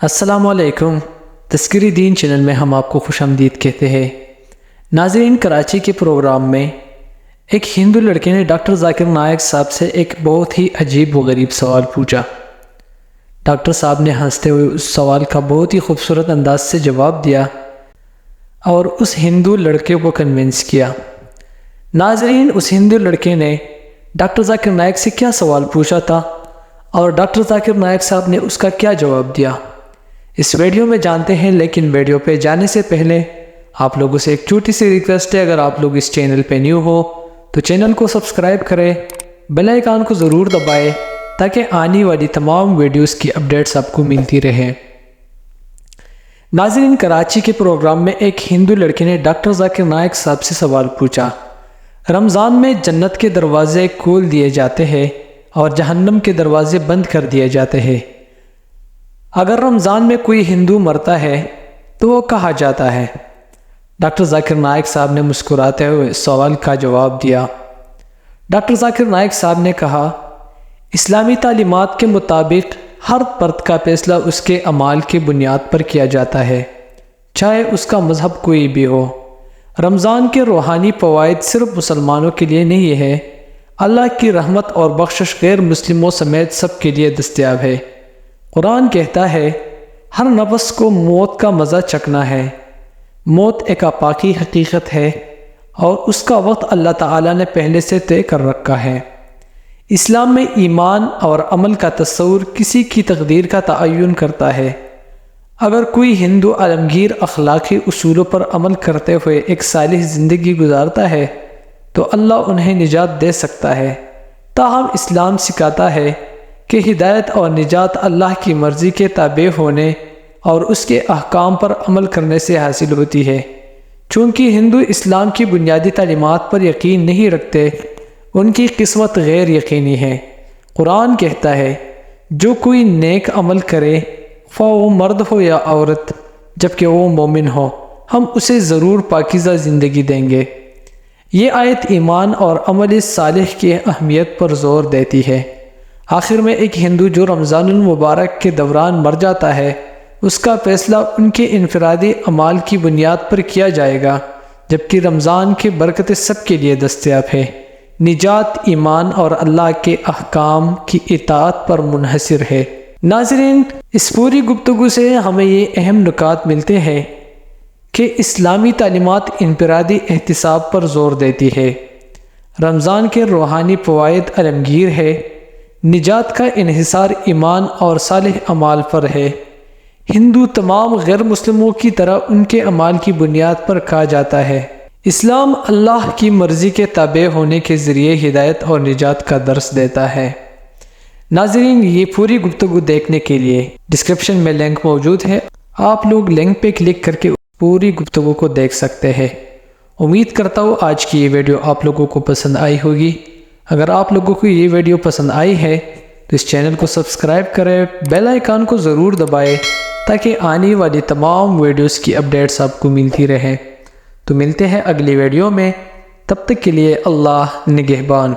السلام علیکم۔ تذکری دین چینل میں ہم آپ کو خوش آمدید کہتے ہیں۔ ناظرین، کراچی کے پروگرام میں ایک ہندو لڑکے نے ڈاکٹر ذاکر نائک صاحب سے ایک بہت ہی عجیب و غریب سوال پوچھا۔ ڈاکٹر صاحب نے ہنستے ہوئے اس سوال کا بہت ہی خوبصورت انداز سے جواب دیا اور اس ہندو لڑکے کو کنونس کیا۔ ناظرین، اس ہندو لڑکے نے ڈاکٹر ذاکر نائک سے کیا سوال پوچھا تھا اور ڈاکٹر ذاکر نائک صاحب نے اس کا کیا جواب دیا، اس ویڈیو میں جانتے ہیں۔ لیکن ویڈیو پہ جانے سے پہلے آپ لوگوں سے ایک چھوٹی سی ریکویسٹ ہے، اگر آپ لوگ اس چینل پہ نیو ہو تو چینل کو سبسکرائب کریں، بیل آئیکن کو ضرور دبائیں تاکہ آنے والی تمام ویڈیوز کی اپڈیٹس آپ کو ملتی رہیں۔ ناظرین، کراچی کے پروگرام میں ایک ہندو لڑکے نے ڈاکٹر ذاکر نائک صاحب سے سوال پوچھا۔ رمضان میں جنت کے دروازے کھول دیے جاتے ہیں اور جہنم کے دروازے بند کر دیے جاتے ہیں۔ اگر رمضان میں کوئی ہندو مرتا ہے تو وہ کہا جاتا ہے؟ ڈاکٹر ذاکر نائک صاحب نے مسکراتے ہوئے سوال کا جواب دیا۔ ڈاکٹر ذاکر نائک صاحب نے کہا، اسلامی تعلیمات کے مطابق ہر فرد کا فیصلہ اس کے اعمال کی بنیاد پر کیا جاتا ہے، چاہے اس کا مذہب کوئی بھی ہو۔ رمضان کے روحانی فوائد صرف مسلمانوں کے لیے نہیں ہے، اللہ کی رحمت اور بخشش غیر مسلموں سمیت سب کے لیے دستیاب ہے۔ قرآن کہتا ہے، ہر نفس کو موت کا مزہ چکھنا ہے۔ موت ایک آفاقی حقیقت ہے اور اس کا وقت اللہ تعالیٰ نے پہلے سے طے کر رکھا ہے۔ اسلام میں ایمان اور عمل کا تصور کسی کی تقدیر کا تعین کرتا ہے۔ اگر کوئی ہندو عالمگیر اخلاقی اصولوں پر عمل کرتے ہوئے ایک صالح زندگی گزارتا ہے تو اللہ انہیں نجات دے سکتا ہے۔ تاہم اسلام سکھاتا ہے کہ ہدایت اور نجات اللہ کی مرضی کے تابع ہونے اور اس کے احکام پر عمل کرنے سے حاصل ہوتی ہے۔ چونکہ ہندو اسلام کی بنیادی تعلیمات پر یقین نہیں رکھتے، ان کی قسمت غیر یقینی ہے۔ قرآن کہتا ہے، جو کوئی نیک عمل کرے، خواہ وہ مرد ہو یا عورت، جبکہ وہ مومن ہو، ہم اسے ضرور پاکیزہ زندگی دیں گے۔ یہ آیت ایمان اور عمل صالح کی اہمیت پر زور دیتی ہے۔ آخر میں ایک ہندو جو رمضان المبارک کے دوران مر جاتا ہے، اس کا فیصلہ ان کے انفرادی اعمال کی بنیاد پر کیا جائے گا، جبکہ رمضان کی برکتیں سب کے لیے دستیاب ہے۔ نجات ایمان اور اللہ کے احکام کی اطاعت پر منحصر ہے۔ ناظرین، اس پوری گفتگو سے ہمیں یہ اہم نکات ملتے ہیں کہ اسلامی تعلیمات انفرادی احتساب پر زور دیتی ہے۔ رمضان کے روحانی فوائد عالمگیر ہے۔ نجات کا انحصار ایمان اور صالح اعمال پر ہے۔ ہندو تمام غیر مسلموں کی طرح ان کے اعمال کی بنیاد پر کہا جاتا ہے۔ اسلام اللہ کی مرضی کے تابع ہونے کے ذریعے ہدایت اور نجات کا درس دیتا ہے۔ ناظرین، یہ پوری گفتگو دیکھنے کے لیے ڈسکرپشن میں لنک موجود ہے، آپ لوگ لنک پہ کلک کر کے پوری گفتگو کو دیکھ سکتے ہیں۔ امید کرتا ہوں آج کی یہ ویڈیو آپ لوگوں کو پسند آئی ہوگی۔ اگر آپ لوگوں کو یہ ویڈیو پسند آئی ہے تو اس چینل کو سبسکرائب کریں، بیل آئیکن کو ضرور دبائیں تاکہ آنے والی تمام ویڈیوز کی اپڈیٹس آپ کو ملتی رہیں۔ تو ملتے ہیں اگلی ویڈیو میں، تب تک کے لیے اللہ نگہبان۔